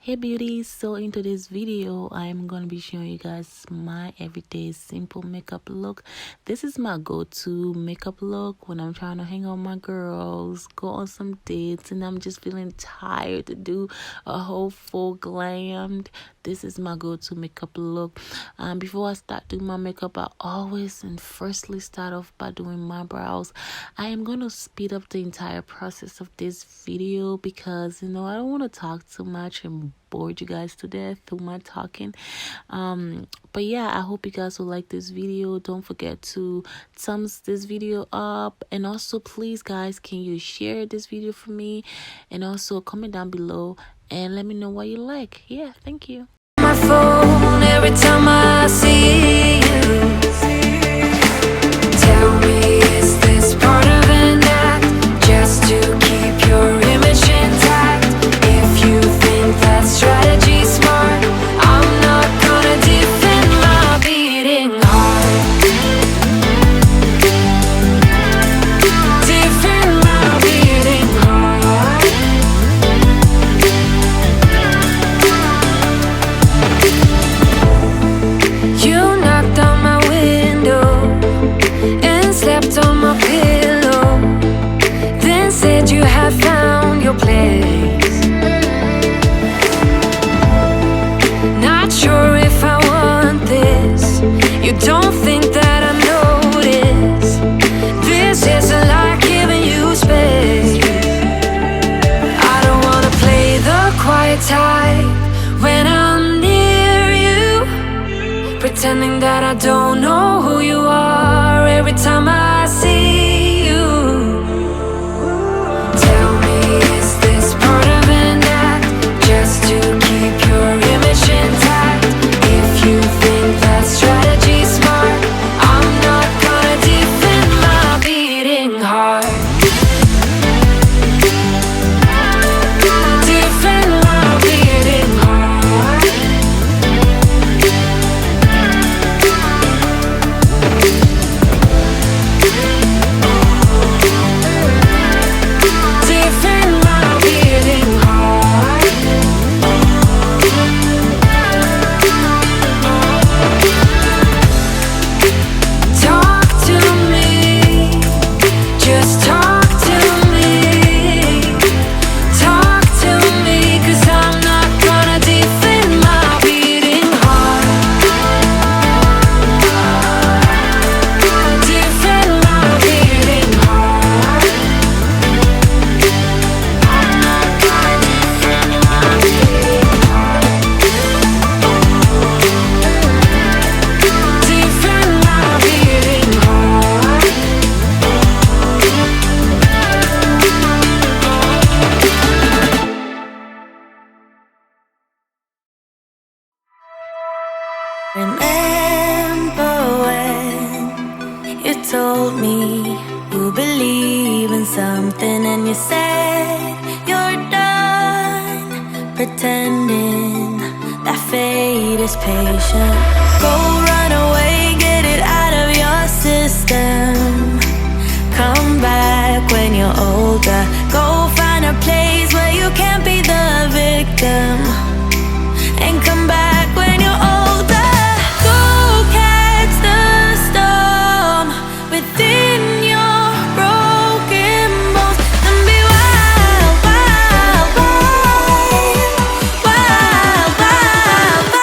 Hey beauties, so in today's video I'm gonna be showing you guys my everyday simple makeup look. This is my go-to makeup look when I'm trying to hang out with my girls, go on some dates, and I'm just feeling tired to do a whole full glammed. This is my go-to makeup look. Before I start doing my makeup, I always and firstly start off by doing my brows. I am gonna speed up the entire process of this video because I don't want to talk too much and bored you guys to death through my talking. But yeah, I hope you guys will like this video. Don't forget to thumbs this video up, and also please guys, can you share this video for me, and also comment down below and let me know what you like. Yeah, thank you. My phone every time I see you. Tell me, is this part of an act just to keep your image intact? If you think that strategy smart, I'm not gonna defend my beating heart. Defend my beating heart. You knocked on my window and slept on my pillow, then said you had found your place. Not sure if I want this. You don't think that I notice. This isn't like giving you space. I don't wanna play the quiet type when I'm near you, pretending that I don't know who you are every time I see you. Tell me, is this part of an act just to keep your image intact? If you think that strategy's smart, I'm not gonna defend my beating heart. Defend my beating heart. Defend my beating heart. Talk to me, just talk to me. Talk to me, 'cause I'm not gonna defend my beating heart. Defend my beating heart. I'm not gonna defend my beating heart. Defend my beating heart. Remember when you told me you believe in something, and you said you're done pretending that fate is patient. Go run away, get it out of your system. Come back when you're older. Go find a place where you can't be the victim, and come back when you're older. Go catch the storm within your broken bones, and be wild, wild, wild, wild, wild, wild.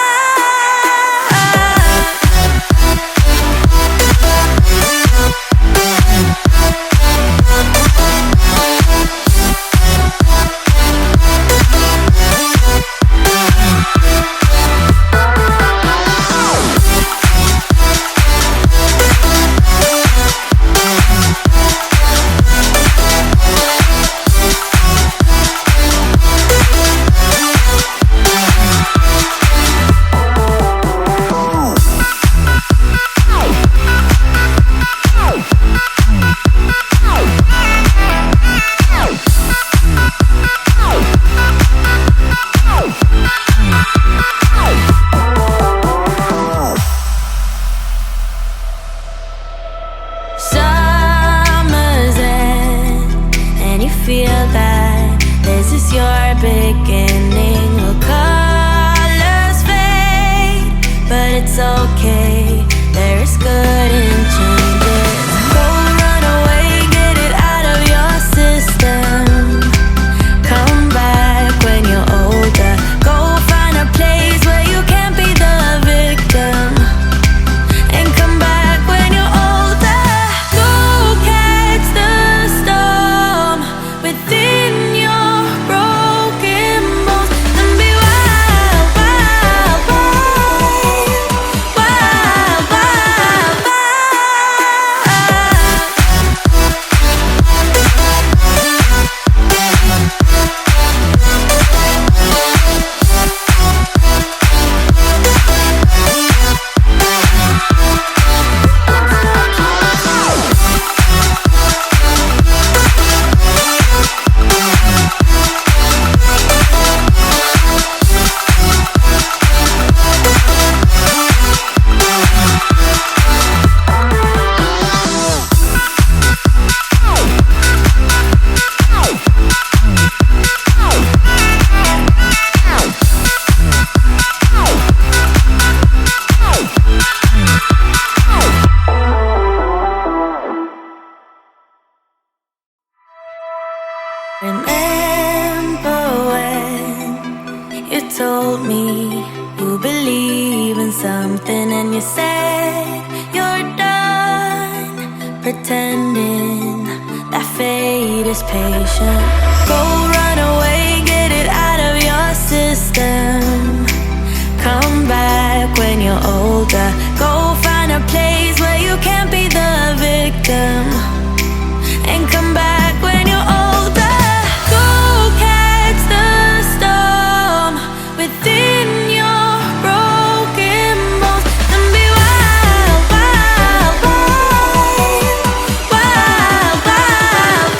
told me you believe in something, and you said you're done pretending that fate is patient. Go run away, get it out of your system. Come back when you're older. Go find a place where you can't be the victim, and come back when you're older. Go catch the storm within your broken bones, and be wild, wild, wild, wild, wild, wild.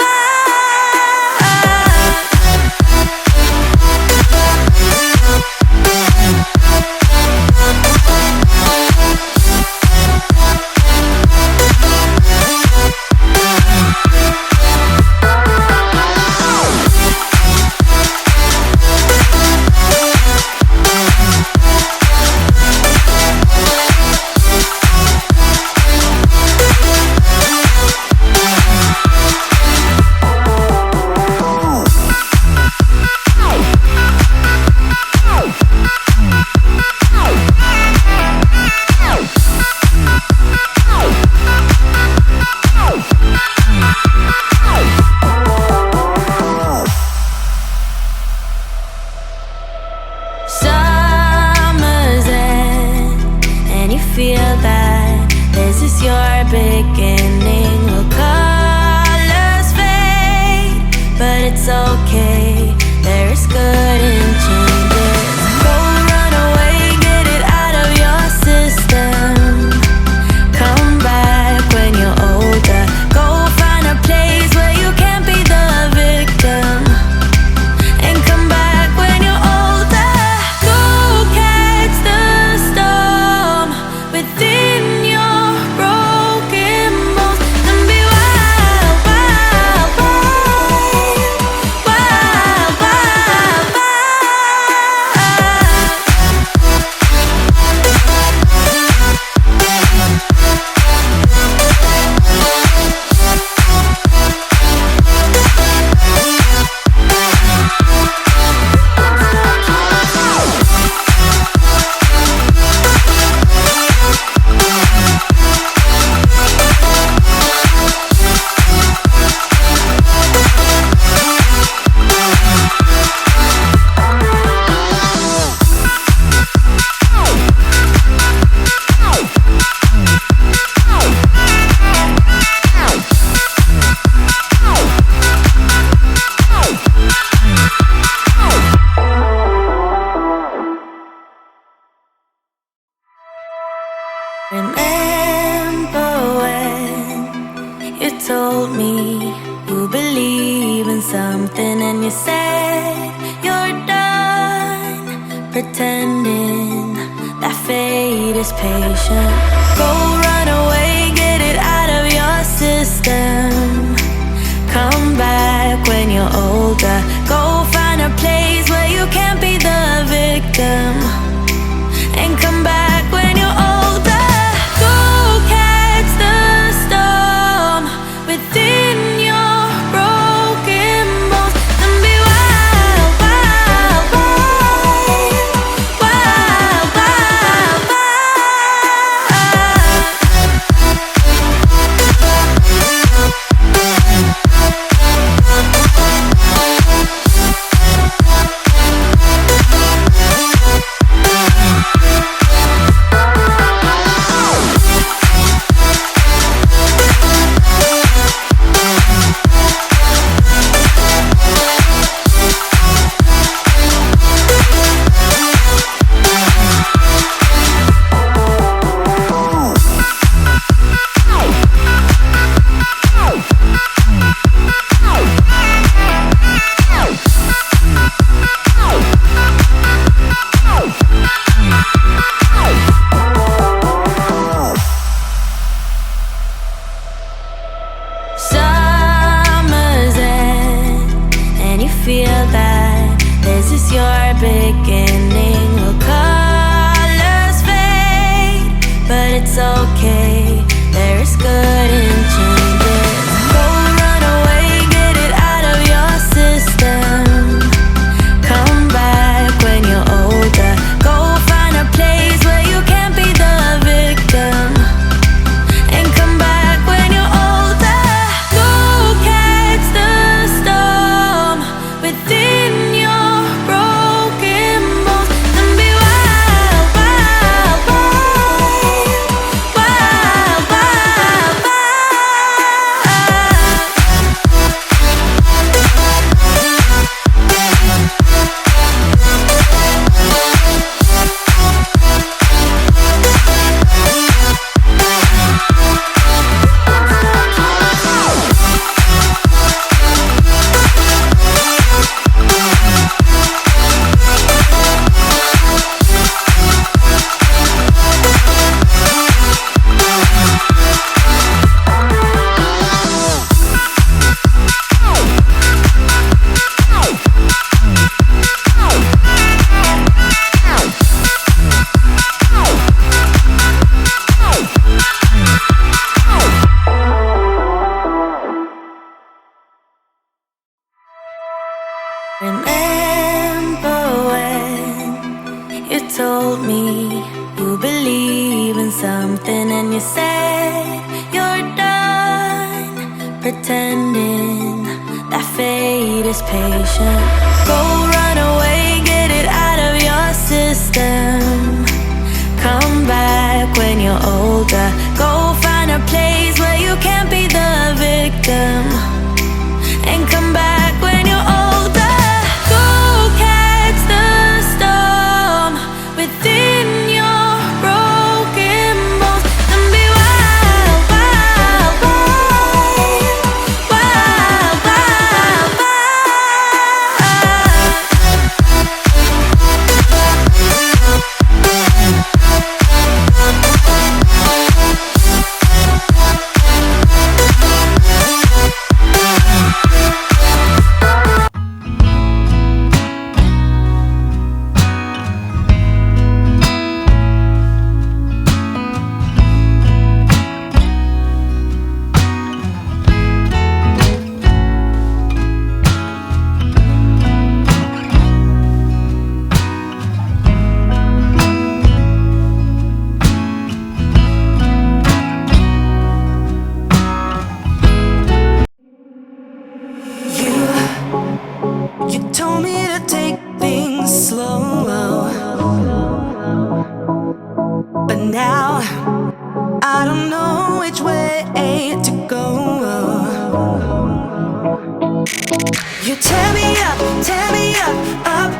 Summer's end, and you feel that this is your beginning. Well, colors fade, but it's okay. There is good in changes. Go run away, get it out of your system. Come back when you're older. Go find a place where you can't be the victim, and come back when you're older. Go catch the storm within your broken bones, and be wild, wild, wild, wild, wild, wild. Remember when you told me you believe in something, and you said you're done pretending that fate is patient. Go run away, get it out of your system. Come back when you're older. Go find a place where you can't be the victim, and come back when you're older. Go catch the storm within your broken bones, and be wild, wild, wild, wild, wild, wild. told me you believe in something, and you said you're done pretending that fate is patient. Go run away, get it out of your system. Come back when you're older. Go find a place where you can't be the victim, and come back when you're older. Go catch the storm within your broken bones, and be wild, wild, wild, wild, wild, wild. You told me to take things slow, but now I don't know which way to go. You tear me up, up,